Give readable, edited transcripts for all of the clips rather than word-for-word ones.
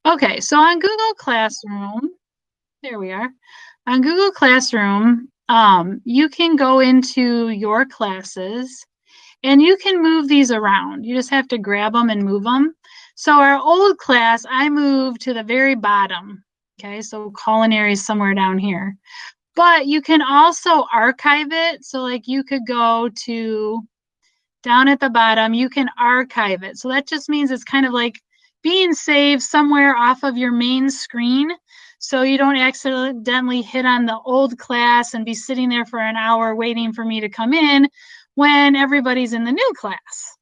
Okay, so on Google Classroom, there we are. On Google Classroom, you can go into your classes and you can move these around. You just have to grab them and move them. So our old class, I moved to the very bottom. Okay, so culinary is somewhere down here. But you can also archive it. So like you could go to down at the bottom, you can archive it. So that just means it's kind of like being saved somewhere off of your main screen. So you don't accidentally hit on the old class and be sitting there for an hour waiting for me to come in when everybody's in the new class.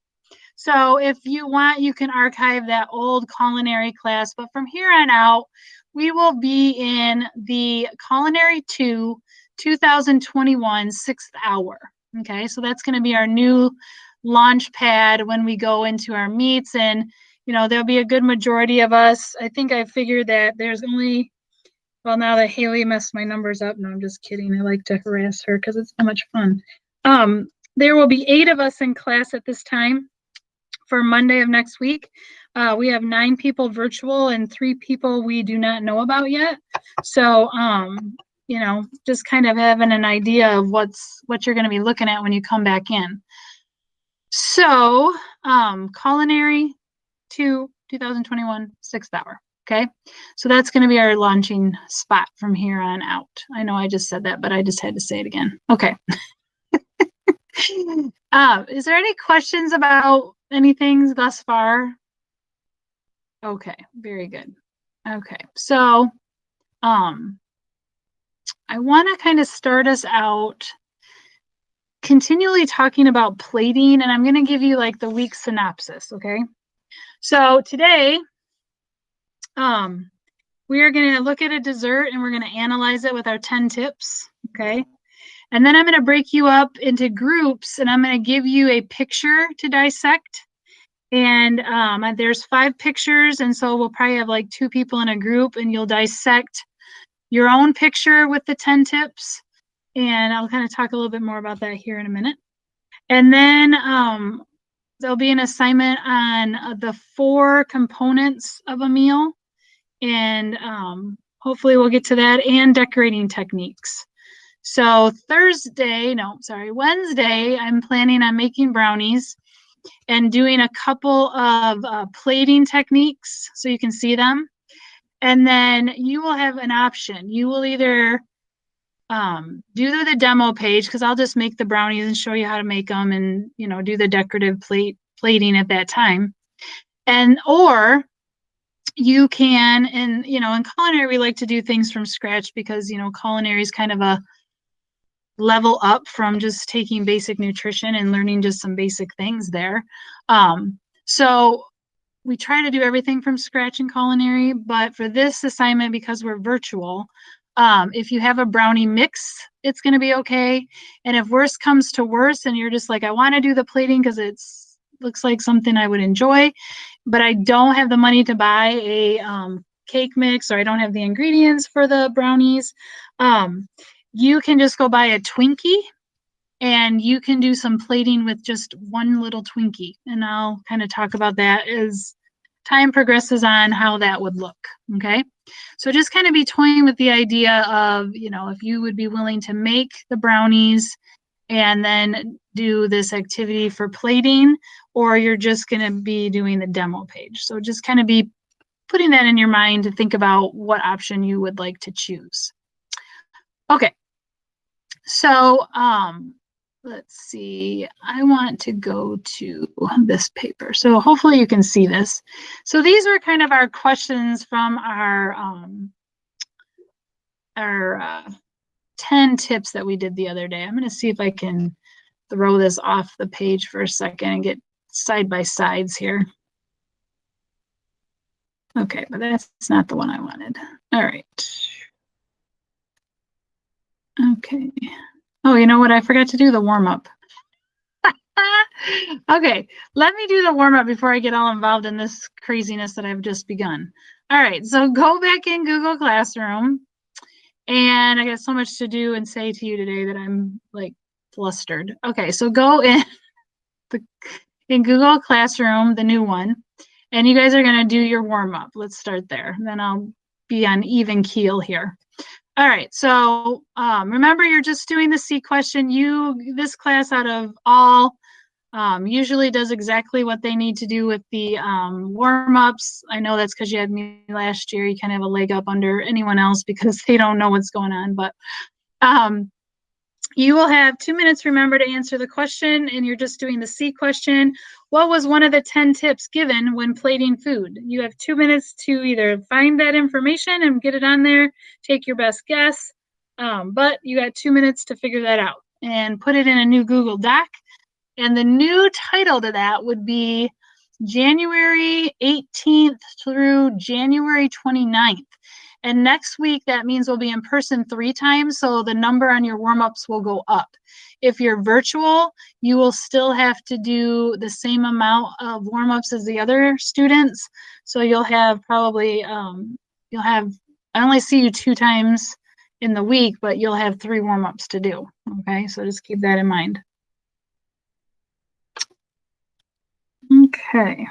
So if you want, you can archive that old culinary class, but from here on out, we will be in the Culinary 2 2021 6th hour. Okay, so that's going to be our new launch pad when we go into our meets, and there'll be a good majority of us. I think I figured that there's only, well, now that Haley messed my numbers up, no, I'm just kidding. I like to harass her because it's so much fun. There will be 8 of us in class at this time for Monday of next week. We have 9 people virtual and 3 people we do not know about yet. So, just kind of having an idea of what you're going to be looking at when you come back in. So, Culinary 2 2021 6th hour. Okay, so that's going to be our launching spot from here on out. I know I just said that, but I just had to say it again. Okay. Is there any questions about anything thus far? Okay, very good. Okay, so I want to kind of start us out continually talking about plating, and I'm going to give you like the week synopsis, okay? So today, we are going to look at a dessert and we're going to analyze it with our 10 tips, okay? And then I'm going to break you up into groups and I'm going to give you a picture to dissect. And there's 5 pictures, and so we'll probably have like 2 people in a group, and you'll dissect your own picture with the 10 tips. And I'll kind of talk a little bit more about that here in a minute. And then there'll be an assignment on the 4 components of a meal. And hopefully we'll get to that, and decorating techniques. So Wednesday, I'm planning on making brownies and doing a couple of plating techniques so you can see them. And then you will have an option. You will either do the demo page, because I'll just make the brownies and show you how to make them and, do the decorative plating at that time. Or you can, and, in culinary, we like to do things from scratch because, culinary is kind of a level up from just taking basic nutrition and learning just some basic things there. So we try to do everything from scratch in culinary, but for this assignment, because we're virtual, if you have a brownie mix, it's going to be okay. And if worse comes to worse and you're just like, I want to do the plating because it looks like something I would enjoy, but I don't have the money to buy a cake mix, or I don't have the ingredients for the brownies, you can just go buy a Twinkie and you can do some plating with just one little Twinkie. And I'll kind of talk about that as time progresses on, how that would look. Okay. So just kind of be toying with the idea of, if you would be willing to make the brownies and then do this activity for plating, or you're just going to be doing the demo page. So just kind of be putting that in your mind to think about what option you would like to choose. Okay, so let's see. I want to go to this paper. So hopefully you can see this. So these were kind of our questions from our 10 tips that we did the other day. I'm going to see if I can throw this off the page for a second and get side by sides here. Okay, but that's not the one I wanted. All right. Okay. Oh, you know what? I forgot to do the warm-up. Okay, let me do the warm-up before I get all involved in this craziness that I've just begun. All right, so go back in Google Classroom. And I got so much to do and say to you today that I'm like flustered. Okay, so go in Google Classroom, the new one, And you guys are going to do your warm up. Let's start there. And then I'll be on even keel here. All right. So remember, you're just doing the C question. This class out of all usually does exactly what they need to do with the warm-ups. I know that's because you had me last year. You kind of have a leg up under anyone else because they don't know what's going on. But you will have 2 minutes, remember, to answer the question, and you're just doing the C question. What was one of the 10 tips given when plating food? You have 2 minutes to either find that information and get it on there, take your best guess, but you got 2 minutes to figure that out and put it in a new Google Doc. And the new title to that would be January 18th through January 29th. And next week, that means we'll be in person 3 times, so the number on your warm-ups will go up. If you're virtual, you will still have to do the same amount of warm-ups as the other students. So you'll have probably, I only see you 2 times in the week, but you'll have 3 warm-ups to do. Okay, so just keep that in mind. Okay.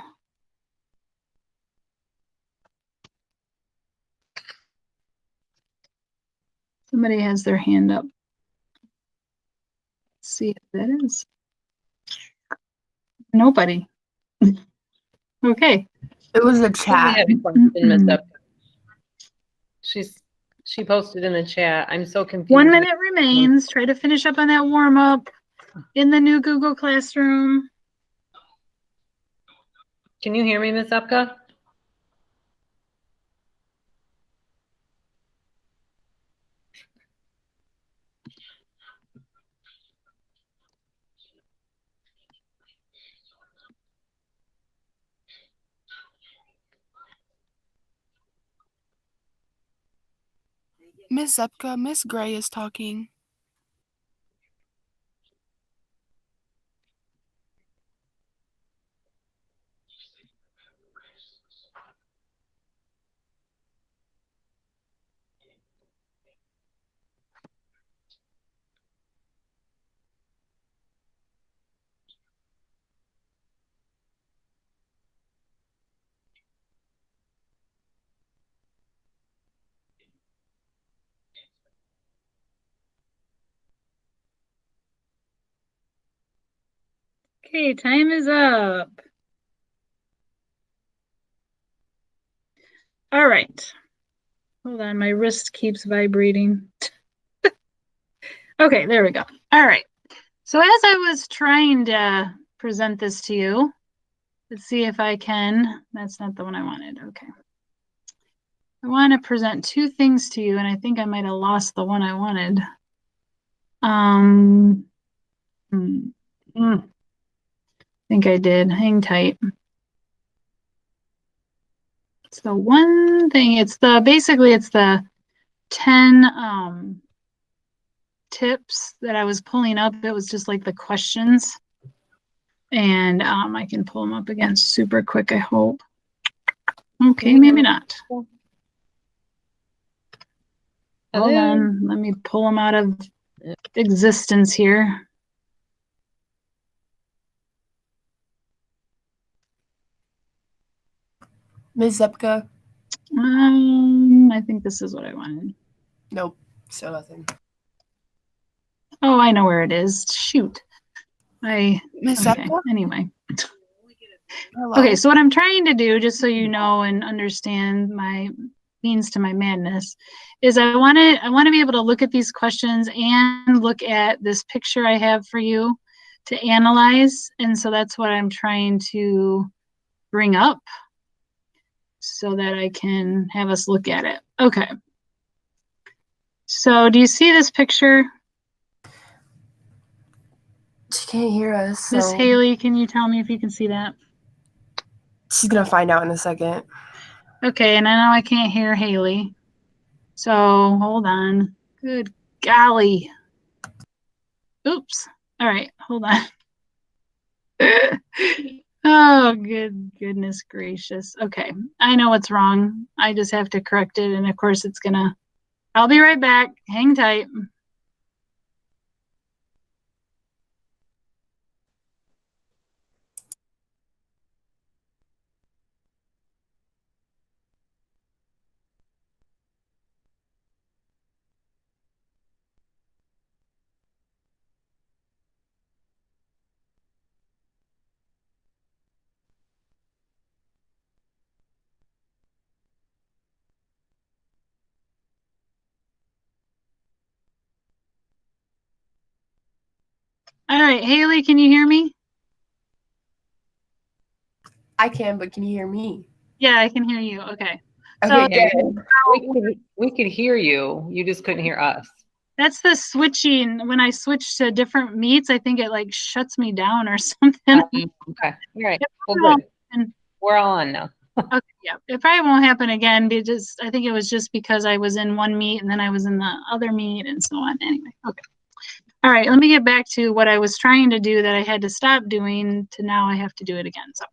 Somebody has their hand up. Let's see if that is. Nobody. Okay. It was a chat. She posted in the chat. I'm so confused. 1 minute remains. Try to finish up on that warm up in the new Google Classroom. Can you hear me, Ms. Upka? Miss Zepka, Miss Gray is talking. Okay, time is up. All right. Hold on, my wrist keeps vibrating. Okay, there we go. All right. So as I was trying to present this to you, let's see if I can. That's not the one I wanted. Okay. I want to present 2 things to you, and I think I might have lost the one I wanted. I think I did. Hang tight. So one thing, basically it's the 10 tips that I was pulling up. It was just like the questions. And I can pull them up again super quick, I hope. Okay, maybe not. Hold on, let me pull them out of existence here. Miss Zepka? I think this is what I wanted. Nope, still nothing. Oh, I know where it is. Shoot. Miss Zepka? Anyway. Hello? Okay, so what I'm trying to do, just so you know and understand my means to my madness, is I want to be able to look at these questions and look at this picture I have for you to analyze. And so that's what I'm trying to bring up so that I can have us look at it. Okay. So do you see this picture? She can't hear us. Miss Haley, can you tell me if you can see that? She's going to find out in a second. Okay, and I know I can't hear Haley. So hold on. Good golly. Oops. All right, hold on. Oh, goodness gracious. Okay, I know what's wrong. I just have to correct it, and of course I'll be right back. Hang tight. All right, Haley, can you hear me? I can, but can you hear me? Yeah, I can hear you. Okay. Okay, So Yeah, good. we could hear you. You just couldn't hear us. that's the switching. When I switch to different meats, I think it like shuts me down or something. Okay. All right. It Well, probably won't good. happen- We're all on now. Okay, yeah. It probably won't happen again because I think it was just because I was in one meat and then I was in the other meat and so on. Anyway, okay. All right, let me get back to what I was trying to do that I had to stop doing to now I have to do it again. So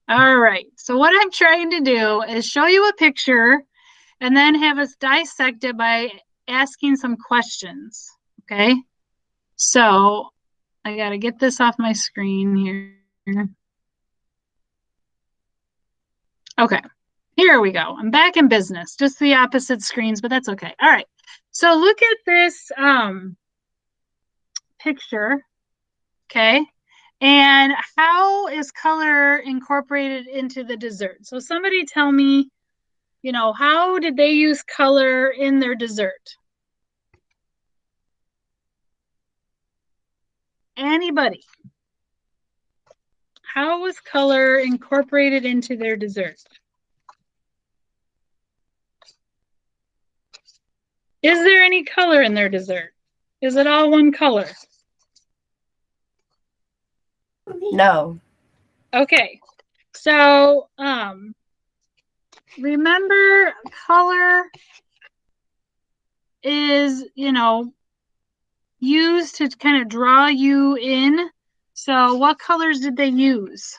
all right, so what I'm trying to do is show you a picture and then have us dissect it by asking some questions. Okay, so I got to get this off my screen here. Okay, here we go. I'm back in business, just the opposite screens, but that's okay. All right, so look at this picture, okay? And how is color incorporated into the dessert? So somebody tell me, how did they use color in their dessert? Anybody? How was color incorporated into their dessert? Is there any color in their dessert? Is it all one color? No. Okay, so remember color is, used to kind of draw you in. So what colors did they use?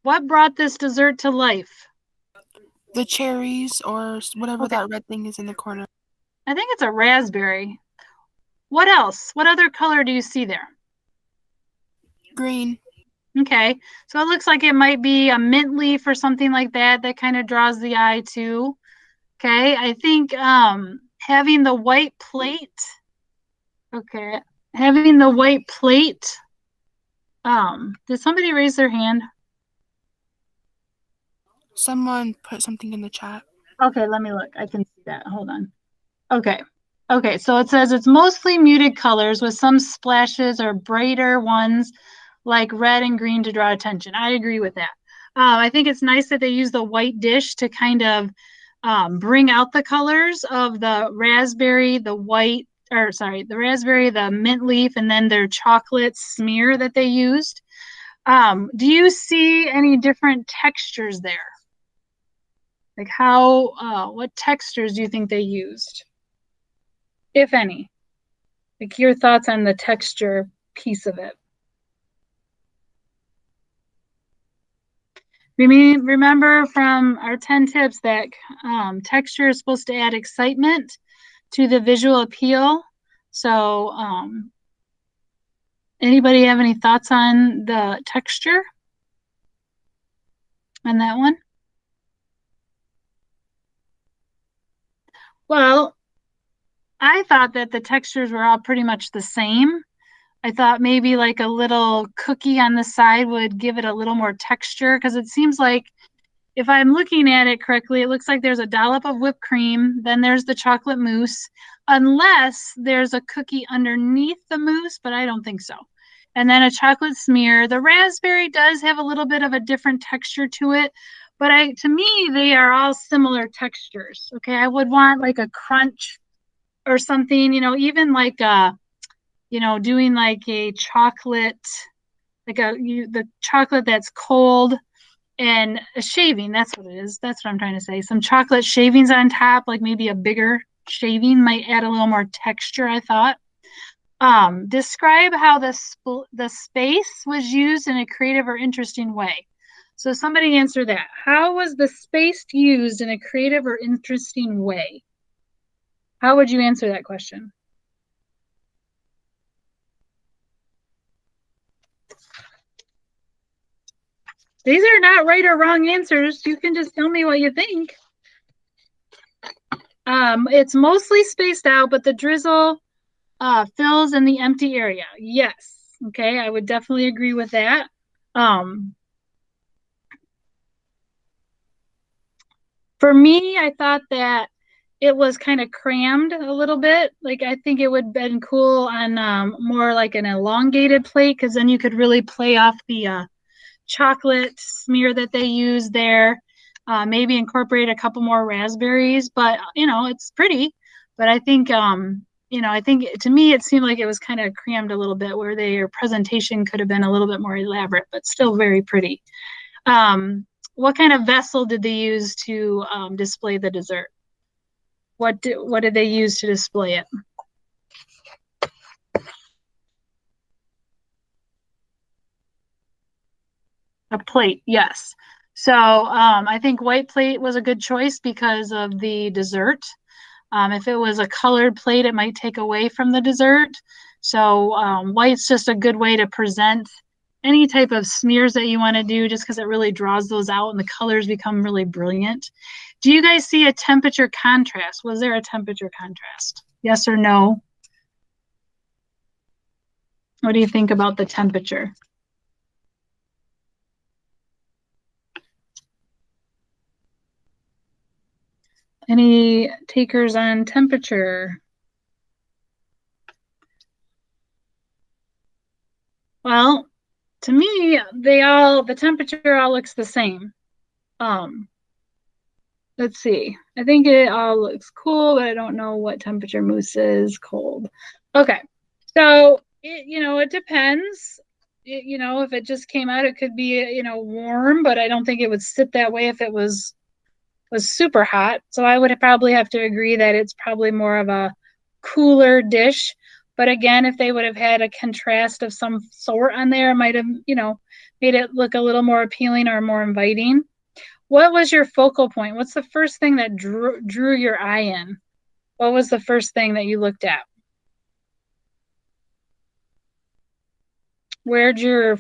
What brought this dessert to life? The cherries or whatever Okay. that red thing is in the corner. I think it's a raspberry. What else? What other color do you see there? Green. Okay, so it looks like it might be a mint leaf or something like that that kind of draws the eye too. Okay, I think having the white plate. Okay, having the white plate. Did somebody raise their hand? Someone put something in the chat. Okay, let me look. I can see that. Hold on. Okay. Okay, so it says it's mostly muted colors with some splashes or brighter ones like red and green to draw attention. I agree with that. I think it's nice that they use the white dish to kind of bring out the colors of the raspberry, the raspberry, the mint leaf, and then their chocolate smear that they used. Do you see any different textures there? Like what textures do you think they used? If any? Like your thoughts on the texture piece of it. Remember from our 10 tips that texture is supposed to add excitement to the visual appeal. So anybody have any thoughts on the texture on that one? Well, I thought that the textures were all pretty much the same. I thought maybe like a little cookie on the side would give it a little more texture because it seems like if I'm looking at it correctly, it looks like there's a dollop of whipped cream, then there's the chocolate mousse, unless there's a cookie underneath the mousse, but I don't think so. And then a chocolate smear. The raspberry does have a little bit of a different texture to it, but to me, they are all similar textures. Okay, I would want like a crunch or something, even like doing like a chocolate, like the chocolate that's cold and a shaving. That's what it is. That's what I'm trying to say. Some chocolate shavings on top, like maybe a bigger shaving might add a little more texture, I thought. Describe how the space was used in a creative or interesting way. So somebody answer that. How was the space used in a creative or interesting way? How would you answer that question? These are not right or wrong answers. You can just tell me what you think. It's mostly spaced out, but the drizzle fills in the empty area. Yes. Okay, I would definitely agree with that. For me, I thought that it was kind of crammed a little bit. Like I think it would have been cool on more like an elongated plate because then you could really play off the chocolate smear that they use there. Maybe incorporate a couple more raspberries, but you know, it's pretty. But I think I think to me it seemed like it was kind of crammed a little bit where their presentation could have been a little bit more elaborate, but still very pretty. What kind of vessel did they use to display the dessert? What did they use to display it? A plate, yes. So I think white plate was a good choice because of the dessert. If it was a colored plate, it might take away from the dessert. So white's just a good way to present any type of smears that you want to do just because it really draws those out and the colors become really brilliant. Do you guys see a temperature contrast? Was there a temperature contrast? Yes or no? What do you think about the temperature? Any takers on temperature? Well, to me, the temperature all looks the same. Um, let's see. I think it all looks cool, but I don't know what temperature mousse is. Cold. Okay. So it depends. If it just came out, it could be, warm, but I don't think it would sit that way if it was super hot. So I would probably have to agree that it's probably more of a cooler dish. But again, if they would have had a contrast of some sort on there, it might have, made it look a little more appealing or more inviting. What was your focal point? What's the first thing that drew your eye in? What was the first thing that you looked at? Where'd your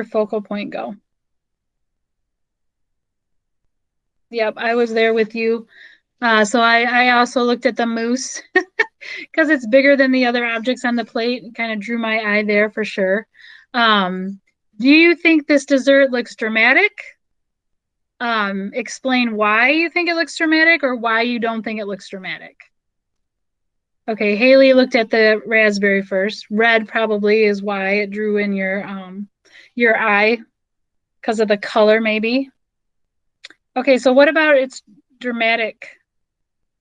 focal point go? Yep, I was there with you. So I also looked at the mousse because it's bigger than the other objects on the plate. It kind of drew my eye there for sure. Do you think this dessert looks dramatic? Explain why you think it looks dramatic or why you don't think it looks dramatic. Okay, Haley looked at the raspberry first. Red probably is why it drew in your eye because of the color, maybe. Okay, so what about its dramatic?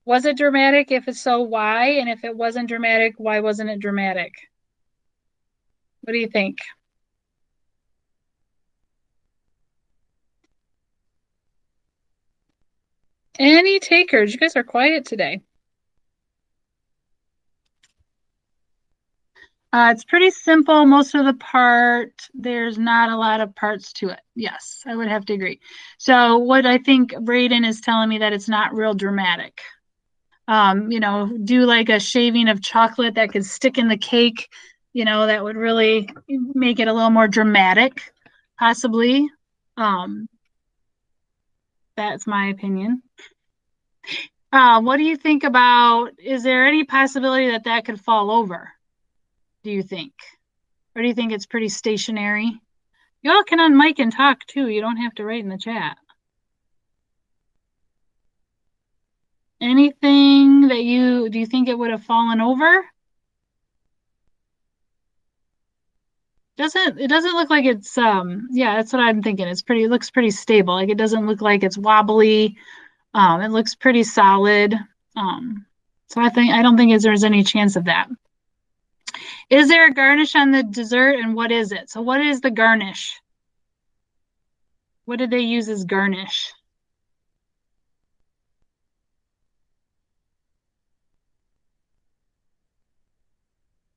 Was it dramatic? If it's so, why? And if it wasn't dramatic, why wasn't it dramatic? What do you think? Any takers? You guys are quiet today. It's pretty simple. Most of the part, there's not a lot of parts to it. Yes, I would have to agree. So what I think Braden is telling me that it's not real dramatic. Do like a shaving of chocolate that could stick in the cake, that would really make it a little more dramatic, possibly. That's my opinion. What do you think about, is there any possibility that that could fall over, do you think? Or do you think it's pretty stationary? Y'all can unmic and talk too. You don't have to write in the chat. Anything that do you think it would have fallen over? It doesn't look like it's yeah, that's what I'm thinking. It looks pretty stable. Like it doesn't look like it's wobbly. It looks pretty solid. So I don't think there's any chance of that. Is there a garnish on the dessert and what is it? So what is the garnish? What did they use as garnish?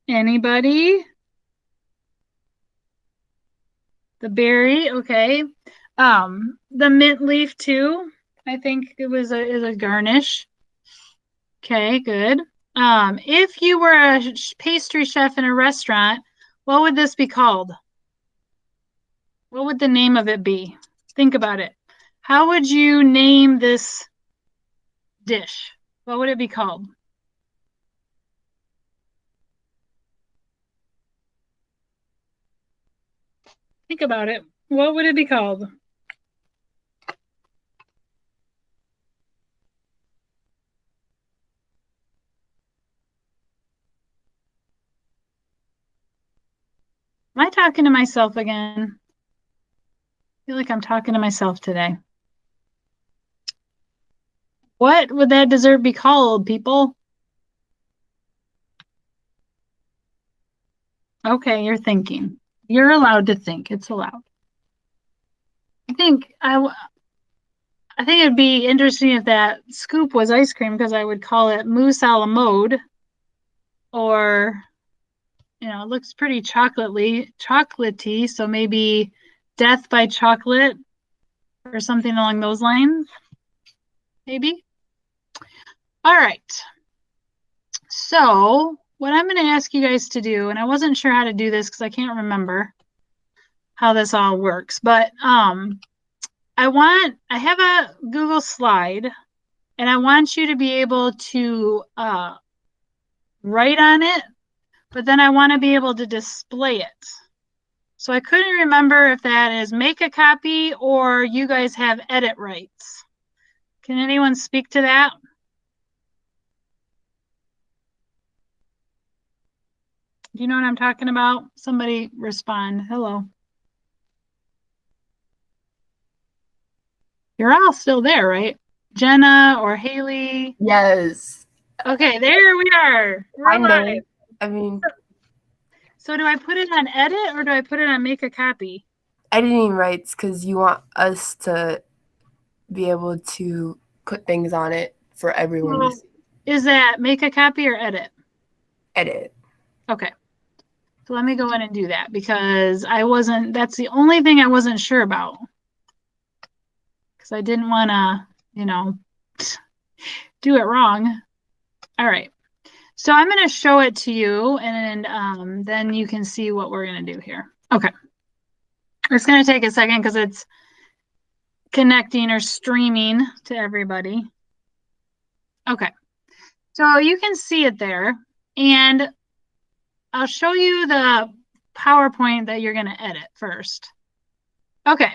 Anybody? The berry, okay. The mint leaf too. I think it was is a garnish. Okay, good. If you were a pastry chef in a restaurant, what would this be called? What would the name of it be? Think about it. How would you name this dish? What would it be called? Think about it. What would it be called? Am I talking to myself again? I feel like I'm talking to myself today. What would that dessert be called, people? Okay, you're thinking. You're allowed to think. It's allowed. I think it'd be interesting if that scoop was ice cream because I would call it mousse a la mode, or it looks pretty chocolatey, so maybe death by chocolate or something along those lines. Maybe. All right. So what I'm going to ask you guys to do, and I wasn't sure how to do this because I can't remember how this all works, but I have a Google slide, and I want you to be able to write on it, but then I want to be able to display it. So I couldn't remember if that is make a copy or you guys have edit rights. Can anyone speak to that? Do you know what I'm talking about? Somebody respond. Hello. You're all still there, right? Jenna or Haley? Yes. Okay, there we are. We're I know. live. I mean, So do I put it on edit or do I put it on make a copy? editing rights because you want us to be able to put things on it for everyone to So is that make a copy or edit? edit. Okay. So let me go in and do that because that's the only thing I wasn't sure about. Because I didn't want to, do it wrong. All right. So I'm going to show it to you and then you can see what we're going to do here. Okay. It's going to take a second because it's connecting or streaming to everybody. Okay. So you can see it there. And I'll show you the PowerPoint that you're going to edit first. Okay.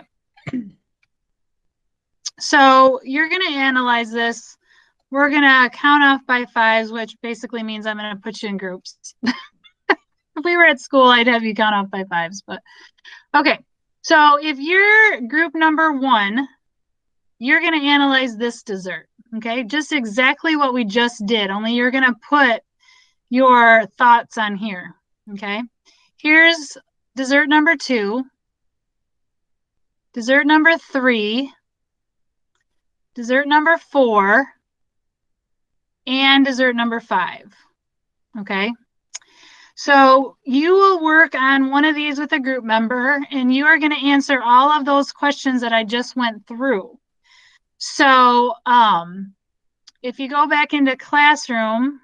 So you're going to analyze this. We're going to count off by fives, which basically means I'm going to put you in groups. If we were at school, I'd have you count off by fives, but okay. So if you're group number 1, you're going to analyze this dessert, okay? Just exactly what we just did, only you're going to put your thoughts on here, okay? Here's dessert number 2, dessert number 3, dessert number 4, and dessert number 5, okay? So you will work on one of these with a group member, and you are going to answer all of those questions that I just went through. So if you go back into classroom,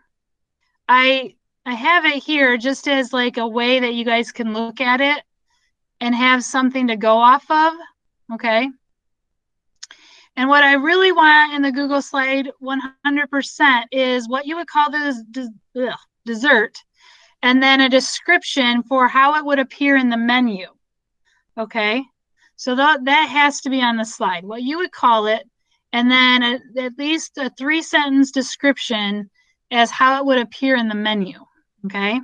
I have it here just as like a way that you guys can look at it and have something to go off of, okay? And what I really want in the Google slide 100% is what you would call this dessert, and then a description for how it would appear in the menu, okay? So that has to be on the slide, what you would call it, and then at least a 3-sentence description as how it would appear in the menu, okay?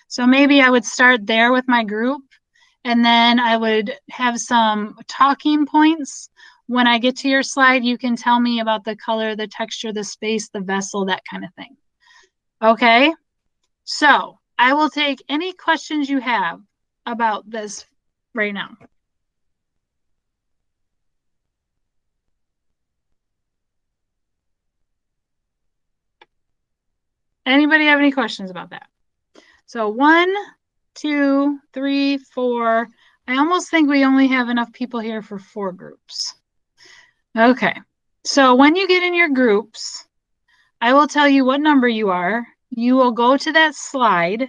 So maybe I would start there with my group, and then I would have some talking points. When I get to your slide, you can tell me about the color, the texture, the space, the vessel, that kind of thing. Okay, so I will take any questions you have about this right now. Anybody have any questions about that? So 1, 2, 3, 4. I almost think we only have enough people here for 4 groups. Okay, so when you get in your groups, I will tell you what number you are. You will go to that slide.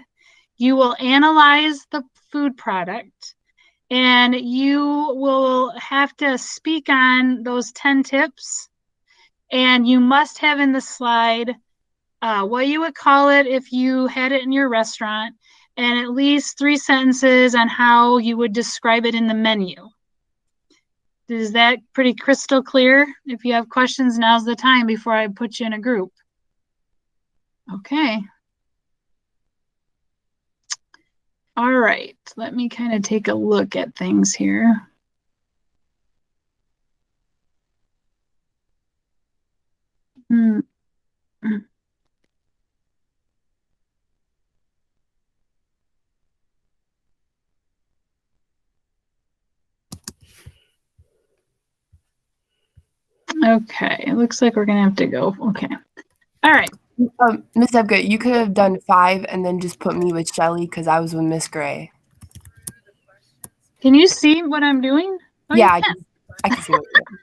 You will analyze the food product, and you will have to speak on those 10 tips. And you must have in the slide what you would call it if you had it in your restaurant, and at least 3 sentences on how you would describe it in the menu. Is that pretty crystal clear? If you have questions, now's the time before I put you in a group. Okay. All right, let me kind of take a look at things here. Hmm. Okay, it looks like we're gonna have to go. Okay. All right. Miss Epka, you could have done 5 and then just put me with Shelly because I was with Miss Gray. Can you see what I'm doing? Oh, Yeah, you can. I can see what you're doing.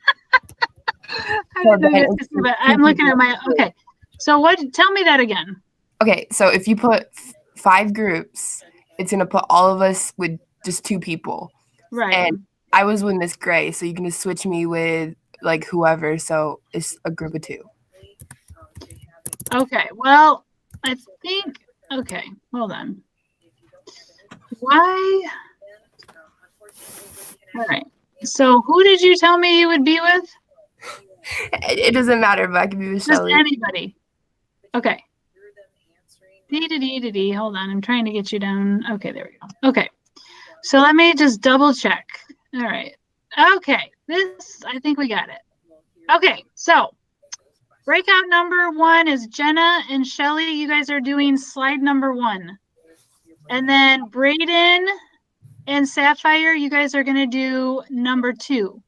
I So didn't know you then guys could see, but it's I'm two looking at people. my. Okay. So what? Tell me that again. Okay, so if you put 5 groups, it's gonna put all of us with just 2 people. Right. And I was with Miss Gray, so you can just switch me with like whoever. So it's a group of 2. Okay. Well, I think. Okay. Hold on. Why? All right. So who did you tell me you would be with? It doesn't matter, but I can be with Just Shelly. anybody. Okay. Dee. Hold on. I'm trying to get you down. Okay, there we go. Okay. So let me just double check. All right. Okay. This, I think we got it. Okay. So breakout number 1 is Jenna and Shelly. You guys are doing slide number 1. And then Brayden and Sapphire, you guys are going to do number 2.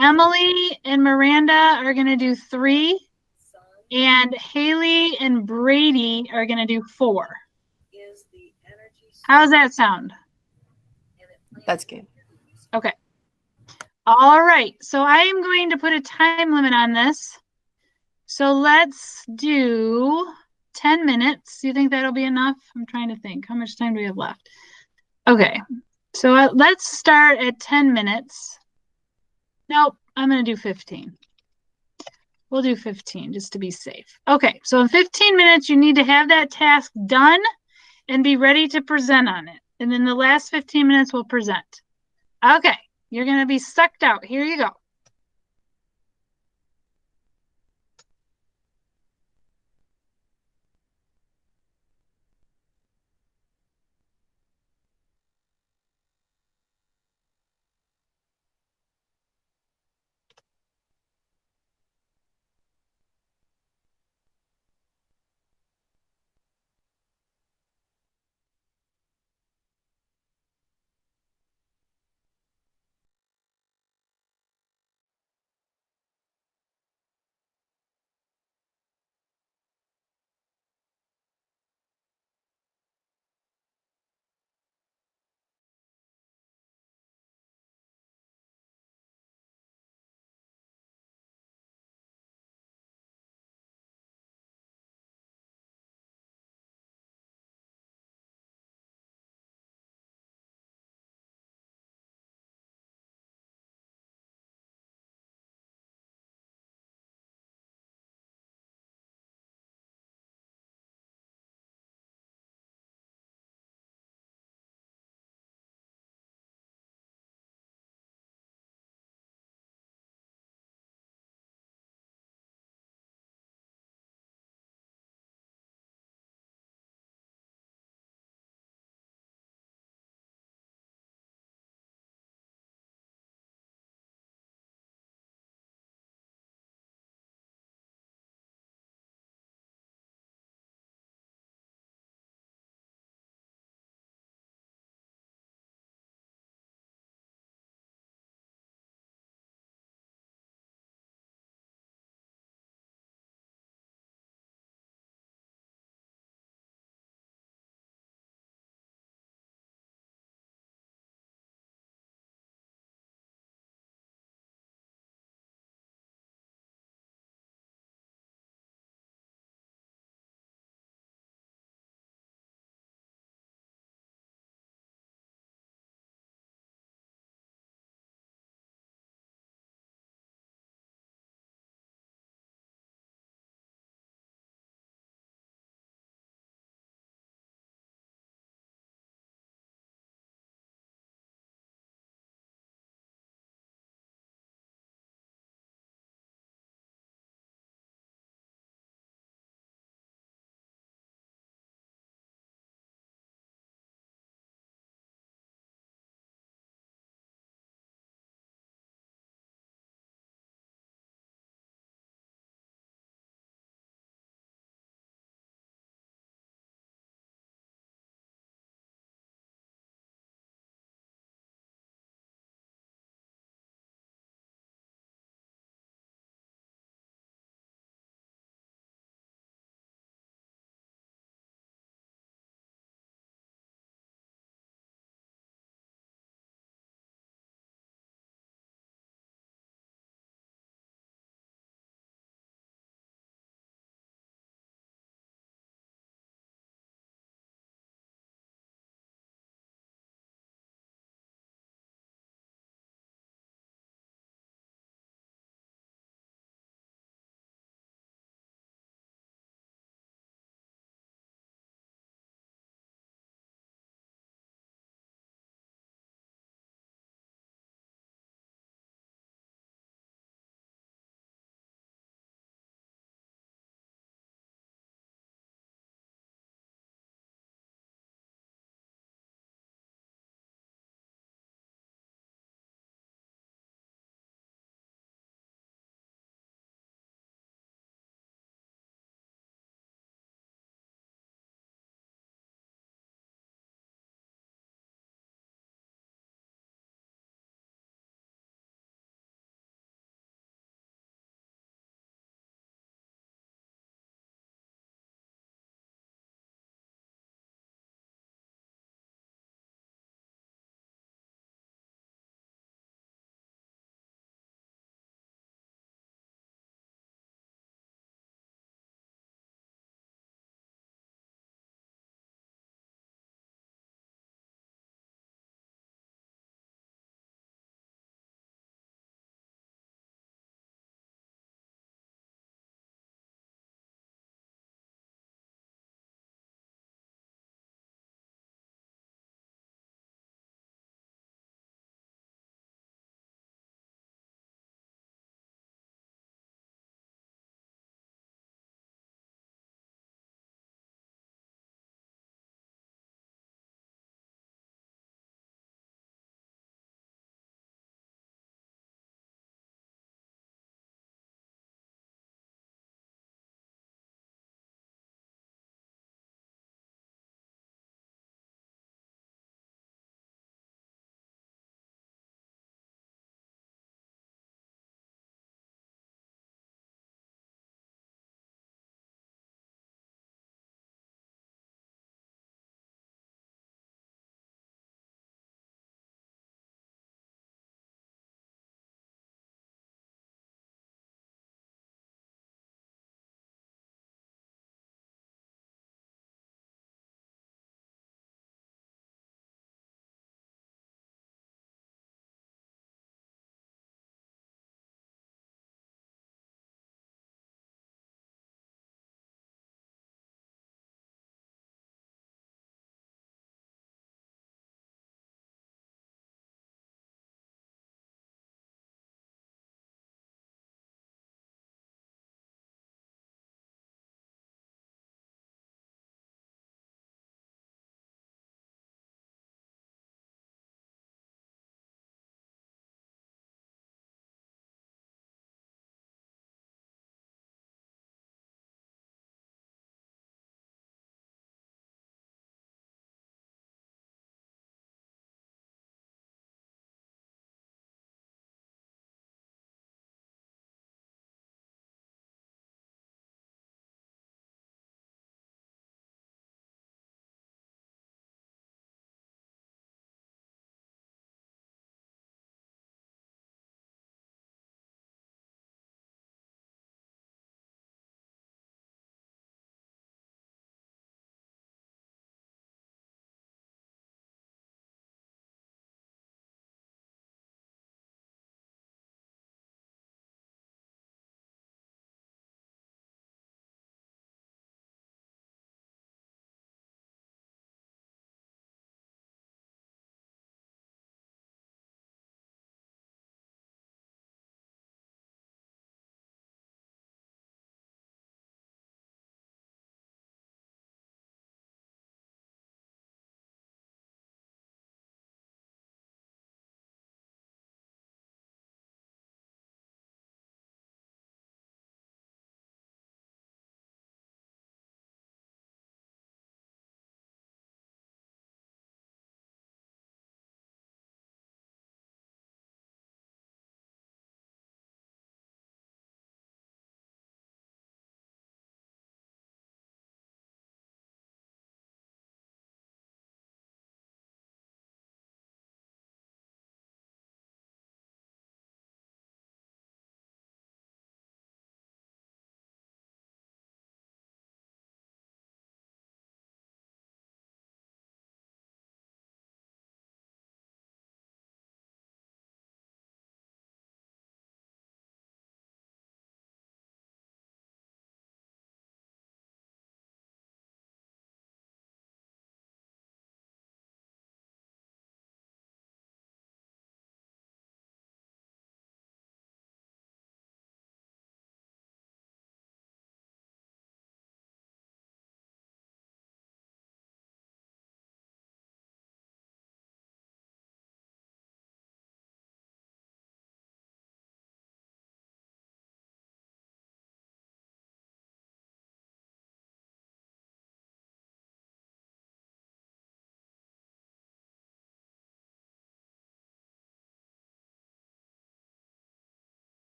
Emily and Miranda are going to do 3. And Haley and Brady are going to do 4. How's that sound? That's good. Okay. All right. So I am going to put a time limit on this. So let's do 10 minutes. Do you think that'll be enough? I'm trying to think. How much time do we have left? Okay. So let's start at 10 minutes. Nope. I'm going to do 15. We'll do 15 just to be safe. Okay. So in 15 minutes, you need to have that task done and be ready to present on it. And then the last 15 minutes we'll present. Okay. You're going to be sucked out. Here you go.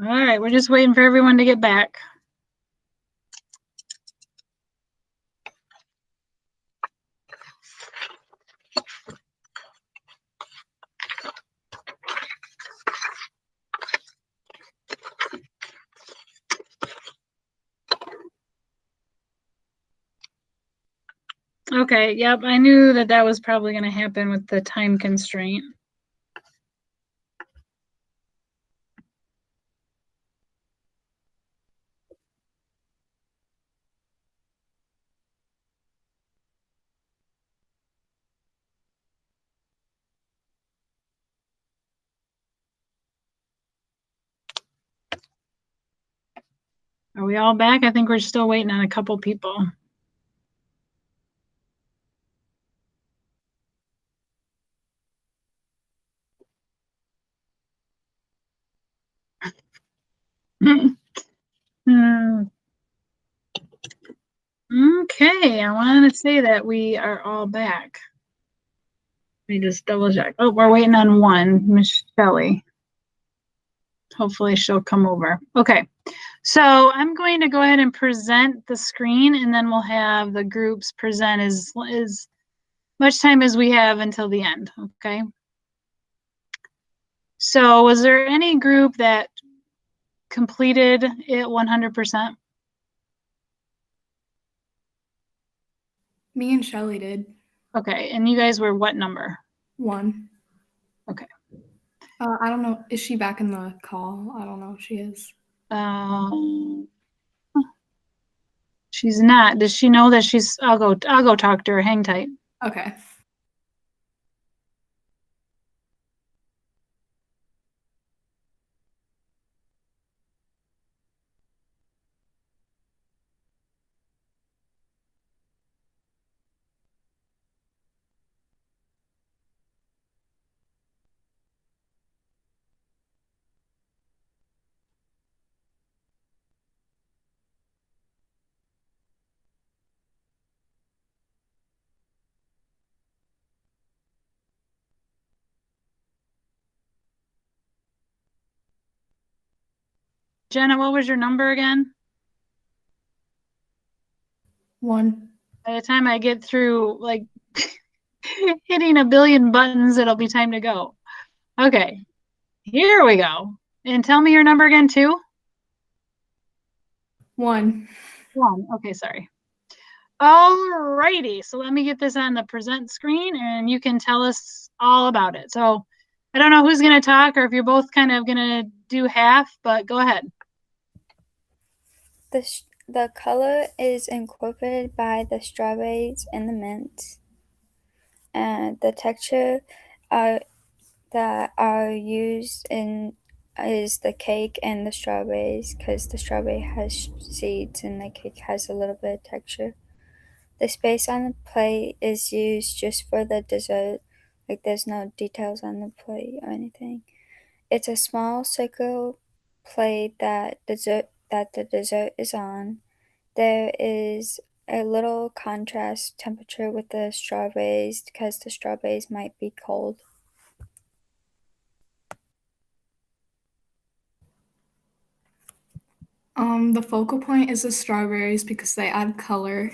All right, we're just waiting for everyone to get back. Okay, yep, I knew that that was probably going to happen with the time constraint. Are we all back? I think we're still waiting on a couple people. Hmm. Okay, I want to say that we are all back. Let me just double check. Oh, we're waiting on one, Miss Shelley. Hopefully she'll come over. Okay, so I'm going to go ahead and present the screen, and then we'll have the groups present as much time as we have until the end, okay? So was there any group that completed it 100%? Me and Shelly did. Okay, and you guys were what number? 1. Okay. I don't know. Is she back in the call? I don't know if she is. She's not. Does she know that she's? I'll go talk to her. Hang tight. Okay. Jenna, what was your number again? 1. By the time I get through like hitting a billion buttons, it'll be time to go. Okay, here we go. And tell me your number again, too. 1. 1. Okay, sorry. Alrighty, so let me get this on the present screen and you can tell us all about it. So I don't know who's going to talk or if you're both kind of going to do half, but go ahead. The color is incorporated by the strawberries and the mint. And the texture that are used in is the cake and the strawberries, because the strawberry has seeds and the cake has a little bit of texture. The space on the plate is used just for the dessert, like there's no details on the plate or anything. It's a small circle plate that the dessert is on. There is a little contrast temperature with the strawberries because the strawberries might be cold. The focal point is the strawberries because they add color.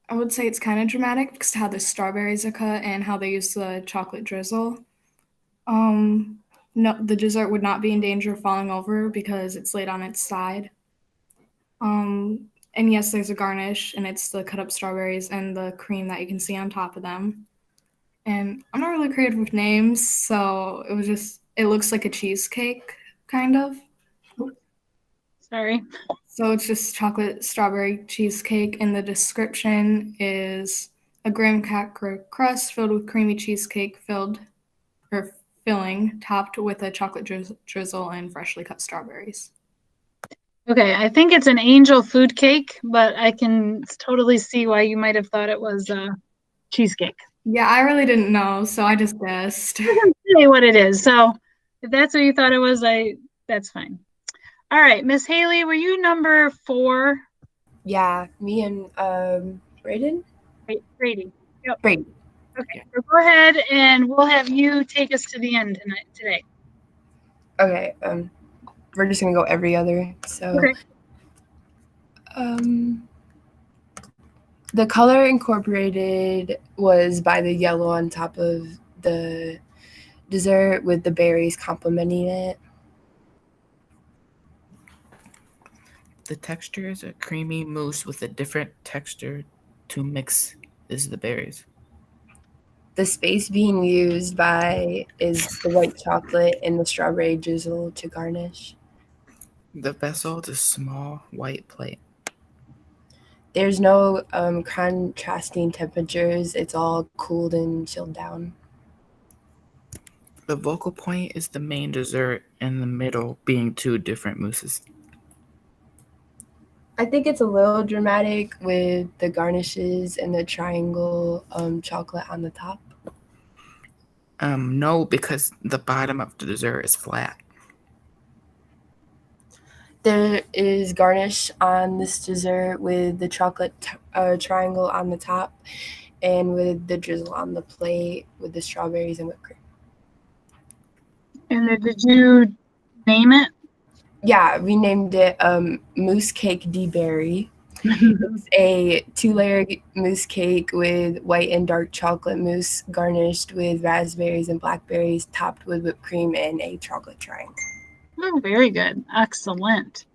I would say it's kind of dramatic because how the strawberries are cut and how they use the chocolate drizzle. No, the dessert would not be in danger of falling over because it's laid on its side. And yes, there's a garnish, and it's the cut up strawberries and the cream that you can see on top of them. And I'm not really creative with names, so it looks like a cheesecake, kind of. Sorry. So it's just chocolate strawberry cheesecake, and the description is a graham cracker crust filled with creamy cheesecake filling, topped with a chocolate drizzle and freshly cut strawberries. Okay, I think it's an angel food cake, but I can totally see why you might have thought it was cheesecake. Yeah, I really didn't know, so I just guessed. Say what it is. So if that's what you thought it was, that's fine. All right, Miss Haley, were you number 4? Yeah, me and Brayden. Brady. Yep. Brady. Okay, so go ahead and we'll have you take us to the end today. Okay. We're just gonna go every other. So, Okay. the color incorporated was by the yellow on top of the dessert with the berries complementing it. The texture is a creamy mousse with a different texture to mix is the berries. The space being used by is the white chocolate and the strawberry drizzle to garnish. The vessel is a small white plate. There's no contrasting temperatures. It's all cooled and chilled down. The focal point is the main dessert and the middle being two different mousses. I think it's a little dramatic with the garnishes and the triangle chocolate on the top. No, because the bottom of the dessert is flat. There is garnish on this dessert with the chocolate triangle on the top and with the drizzle on the plate with the strawberries and whipped cream. And then did you name it? Yeah, we named it Mousse Cake de Berry. It's a 2-layer mousse cake with white and dark chocolate mousse garnished with raspberries and blackberries, topped with whipped cream and a chocolate triangle. Oh, very good. Excellent.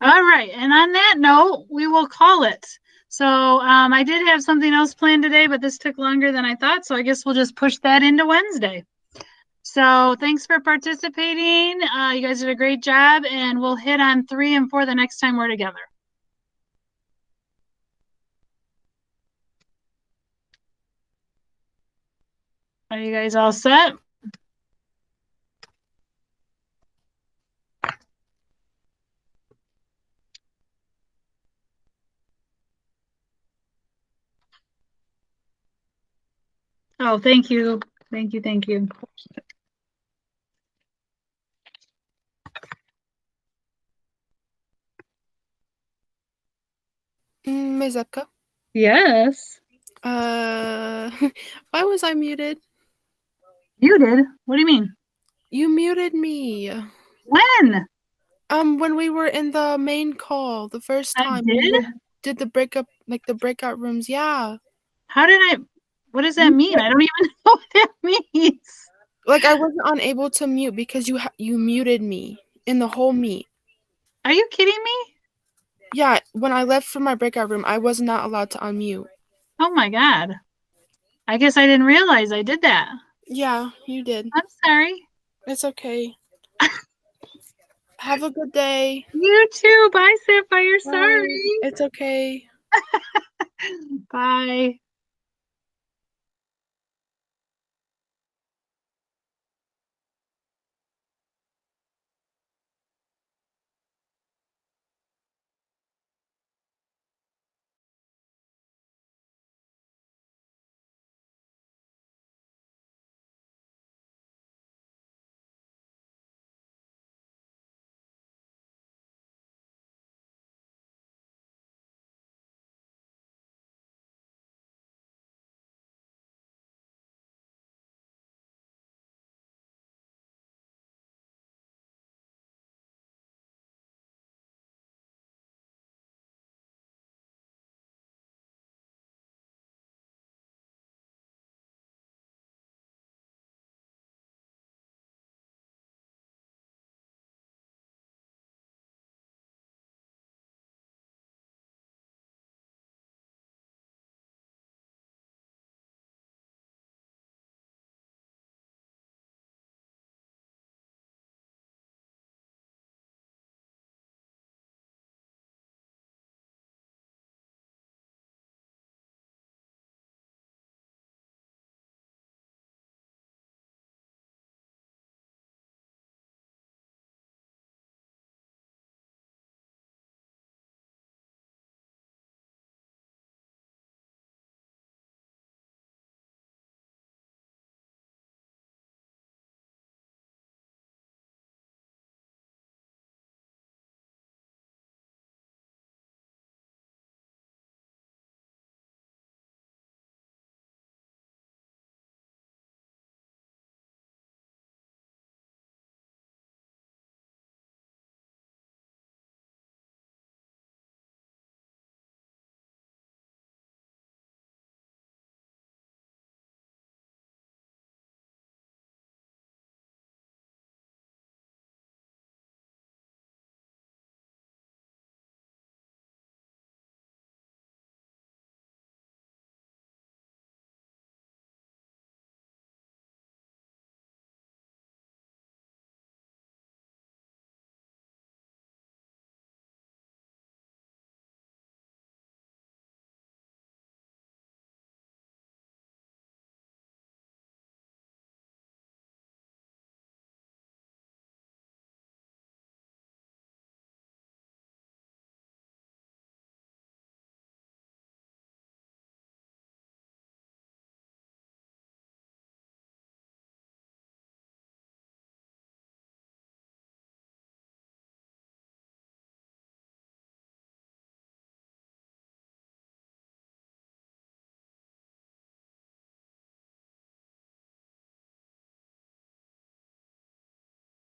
All right. And on that note, we will call it. So I did have something else planned today, but this took longer than I thought. So I guess we'll just push that into Wednesday. So thanks for participating. You guys did a great job, and we'll hit on 3 and 4 the next time we're together. Are you guys all set? Oh, thank you. Thank you. Thank you. Ms. Epka, Yes. why was I muted? You did. What do you mean? You muted me. When? When we were in the main call the first I time. did? We did the breakout rooms. Yeah. How did I? What does that mean? I don't even know what that means. Like I wasn't unable to mute because you muted me in the whole meet. Are you kidding me? Yeah, when I left from my breakout room, I was not allowed to unmute. Oh my God. I guess I didn't realize I did that. Yeah, you did. I'm sorry. It's okay. Have a good day. You too. Bye, Sapphire. Bye. Sorry. It's okay. Bye.